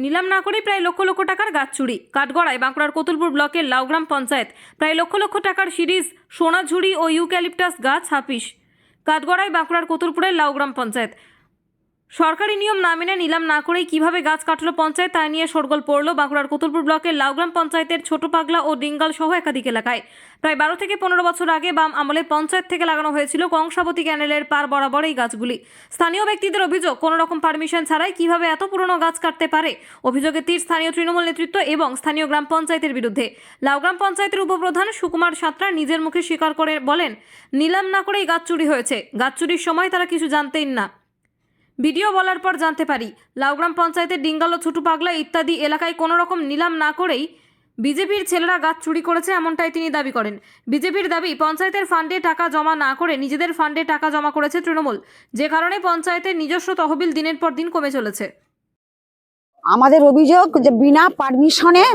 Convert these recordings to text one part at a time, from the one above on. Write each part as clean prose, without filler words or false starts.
নিলাম না করেই প্রায় লক্ষ লক্ষ টাকার গাছ চুরি। কাঠগড়ায় বাঁকুড়ার কতুলপুর ব্লকের লাউগ্রাম পঞ্চায়েত প্রায় লক্ষ লক্ষ টাকার সিরিজ সোনাঝুরি ও ইউক্যালিপটাস গাছ হাফিস। কাঠগড়ায় বাঁকুড়ার কতুলপুরের লাউগ্রাম পঞ্চায়েত সরকারি নিয়ম না মেনে নিলাম না করেই কিভাবে গাছ কাটলো পঞ্চায়েত, তা নিয়ে শোরগোল পড়ল বাঁকুড়ার কতুলপুর ব্লকের লাউগ্রাম পঞ্চায়েতের ছোট পাগলা ও ডিঙ্গাল সহ একাধিক এলাকায়। প্রায় 12 থেকে 15 বছর আগে বাম আমলে পঞ্চায়েত থেকে লাগানো হয়েছিল কংসাবতী ক্যানেলের পার বরাবর এই গাছগুলি। স্থানীয় ব্যক্তিদের অভিযোগ, কোনো রকম পারমিশন ছাড়াই কিভাবে এত পুরনো গাছ কাটতে পারে। অভিযোগে তীর স্থানীয় তৃণমূল নেতৃত্ব এবং স্থানীয় গ্রাম পঞ্চায়েতের বিরুদ্ধে। লাউগ্রাম পঞ্চায়েতের উপপ্রধান সুকুমার সাঁতরা নিজের মুখে স্বীকার করে বলেন, নিলাম না করেই গাছ চুরি হয়েছে। গাছ চুরির সময় তারা কিছু জানতেন না, ভিডিও বলার পর জানতে পারি। লাউগ্রাম পঞ্চায়েতের ডিঙ্গাল ও ছোটু পাগলা ইত্যাদি এলাকায় কোনো রকম নিলাম না করেই বিজেপির ছেলেরা গাছ চুরি করেছে, এমনটাই তিনি দাবি করেন। বিজেপির দাবি, পঞ্চায়েতের ফান্ডে টাকা জমা না করে নিজেদের ফান্ডে টাকা জমা করেছে তৃণমূল, যে কারণে পঞ্চায়েতের নিজস্ব তহবিল দিনের পর দিন কমে চলেছে। আমাদের অভিযোগ যে বিনা পারমিশনে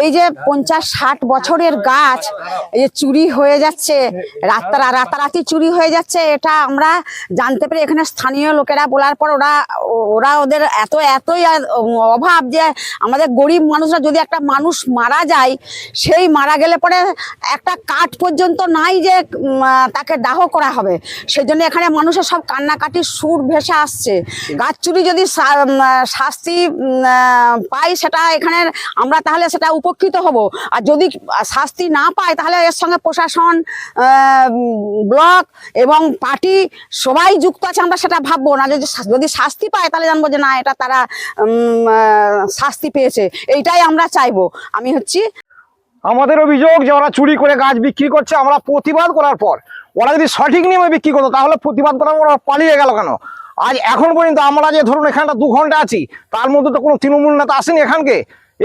এই যে 50-60 বছরের গাছ এই যে চুরি হয়ে যাচ্ছে, রাতারাতি চুরি হয়ে যাচ্ছে, এটা আমরা জানতে পারি। এখানে স্থানীয় লোকেরা বলার পর ওদের এতই অভাব যে আমাদের গরিব মানুষরা, যদি একটা মানুষ মারা যায়, সেই মারা গেলে পরে একটা কাঠ পর্যন্ত নাই যে তাকে দাহ করা হবে। সেই জন্য এখানে মানুষের সব কান্নাকাটির সুর ভেসে আসছে। গাছ চুরি যদি শাস্তি পাই, সেটা এখানে আমরা তাহলে সেটা উপকৃত হব। আর যদি শাস্তি না পাই, তাহলে এর সঙ্গে প্রশাসন, ব্লক এবং পার্টি সবাই যুক্ত আছে, আমরা সেটা ভাববো না। যদি শাস্তি পায়, তাহলে জানবো যে না, এটা তারা শাস্তি পেয়েছে। এইটাই আমরা চাইবো। আমাদের অভিযোগ যে ওরা চুরি করে গাছ বিক্রি করছে। আমরা প্রতিবাদ করার পর ওরা যদি সঠিক নিয়মে বিক্রি করতো, তাহলে প্রতিবাদ করার পর ওরা পালিয়ে গেল কেন? আজ এখন পর্যন্ত আমরা যে ধরুন এখানটা 2 ঘন্টা আছি, তার মধ্যে তো কোনো তৃণমূল নেতা আসেনি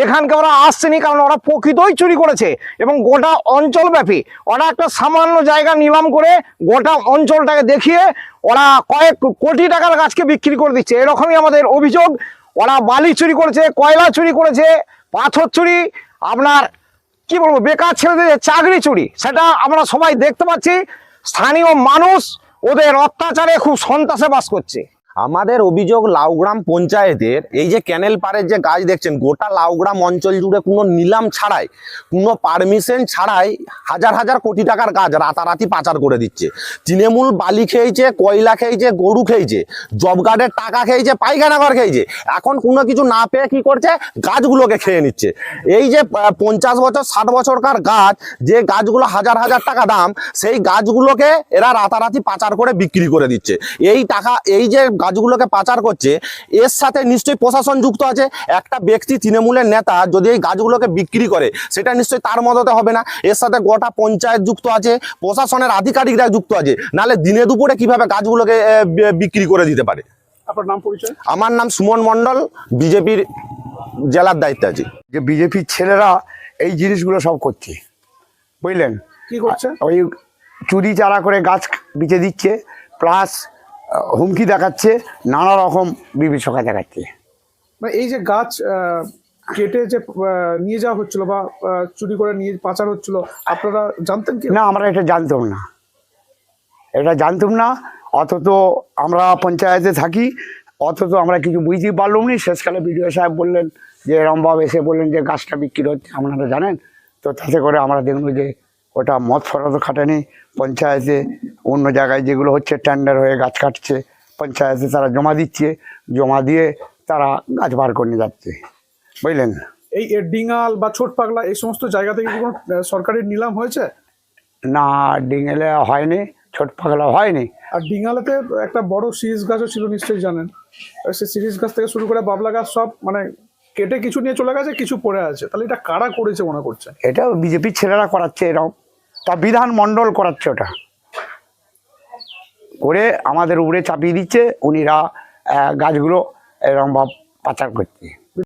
এখানকে ওরা আসছেনি, কারণ ওরা প্রকৃতই চুরি করেছে। এবং গোটা অঞ্চলব্যাপী ওরা একটা সামান্য জায়গা নিলাম করে গোটা অঞ্চলটাকে দেখিয়ে ওরা কয়েক কোটি টাকার গাছকে বিক্রি করে দিচ্ছে। এরকমই আমাদের অভিযোগ। ওরা বালি চুরি করেছে, কয়লা চুরি করেছে, পাথর চুরি, আপনার কি বলবো, বেকার ছেলেদের চাকরি চুরি, সেটা আমরা সবাই দেখতে পাচ্ছি। স্থানীয় মানুষ ওদের অত্যাচারে খুব সন্ত্রাসে বাস করছে। আমাদের অভিযোগ, লাউগ্রাম পঞ্চায়েতের এই যে ক্যানেল পাড়ের যে গাছ দেখছেন, গোটা লাউগ্রাম অঞ্চল জুড়ে কোনো নিলাম ছাড়াই, কোনো পারমিশন ছাড়াই হাজার হাজার কোটি টাকার গাছ রাতারাতি পাচার করে দিচ্ছে। তৃণমূল বালি খেয়েছে, কয়লা খেয়েছে, গরু খেয়েছে, জব কার্ডের টাকা খেয়েছে, পায়খানা ঘর খেয়েছে। এখন কোনো কিছু না পেয়ে কি করছে, গাছগুলোকে খেয়ে নিচ্ছে। এই যে 50 বছর 60 বছরকার গাছ, যে গাছগুলো হাজার হাজার টাকা দাম, সেই গাছগুলোকে এরা রাতারাতি পাচার করে বিক্রি করে দিচ্ছে। এই যে গাছগুলোকে পাচার করছে, এর সাথে নিশ্চয়ই প্রশাসন যুক্ত আছে। একটা ব্যক্তি, তৃণমূলের নেতা, যদি এই গাছগুলোকে বিক্রি করে, সেটা নিশ্চয়ই তার মদতে হবে না। এর সাথে গোটা পঞ্চায়েত যুক্ত আছে, প্রশাসনের আধিকারিকরা যুক্ত আছে। নাহলে দিনে দুপুরে কিভাবে গাছগুলোকে বিক্রি করে দিতে পারে? আপনার নাম, পরিচয়? আমার নাম সুমন মণ্ডল, বিজেপির জেলার দায়িত্বে আছি। যে বিজেপির ছেলেরা এই জিনিসগুলো সব করছে, বুঝলেন? কি করছে? ওই চুরি চারা করে গাছ বিচে দিচ্ছে, প্লাস হুমকি দেখাচ্ছে, নানা রকম বিভীষিকা দেখাচ্ছে। এই যে গাছ কেটে যে নিয়ে যাওয়া হচ্ছিল বা চুরি করে নিয়ে পাচার হচ্ছিল, আপনারা জানতেন কি? না, আমরা এটা জানতাম না। অত তো আমরা পঞ্চায়েতে থাকি, অত তো আমরা কিছু বুঝতেই পারলাম না। শেষকালে বিডিও সাহেব বললেন যে এরমভাবে এসে বললেন যে গাছটা বিক্রি হচ্ছে, আপনারা জানেন তো। তাতে করে আমরা দেখব যে ওটা মদ ফরত খাটেনি। পঞ্চায়েতে অন্য জায়গায় যেগুলো হচ্ছে, টেন্ডার হয়ে গাছ কাটছে, পঞ্চায়েতে তারা জমা দিচ্ছে, জমা দিয়ে তারা গাছ বার করে নিয়ে যাচ্ছে, বুঝলেন? এই ডিঙ্গাল বা ছোট পাগলা, এই সমস্ত জায়গা থেকে কোনো সরকারি নিলাম হয়েছে? না, ডিঙ্গেলে হয়নি, ছোট পাগলা হয়নি। আর ডিঙ্গালেতে একটা বড় সিরিজ গাছও ছিল, নিশ্চয়ই জানেন। সেই সিরিজ গাছ থেকে শুরু করে বাবলা গাছ সব মানে কেটে কিছু নিয়ে চলে গেছে, কিছু পড়ে আছে। তাহলে এটা কারা করেছে মনে করছে? এটা বিজেপির ছেলেরা করাচ্ছে, এরকম তা বিধানমণ্ডল করাচ্ছে। ওটা করে আমাদের উপরে চাপিয়ে দিচ্ছে, উনিরা গাছগুলো এরকম ভাব পাচার করছে।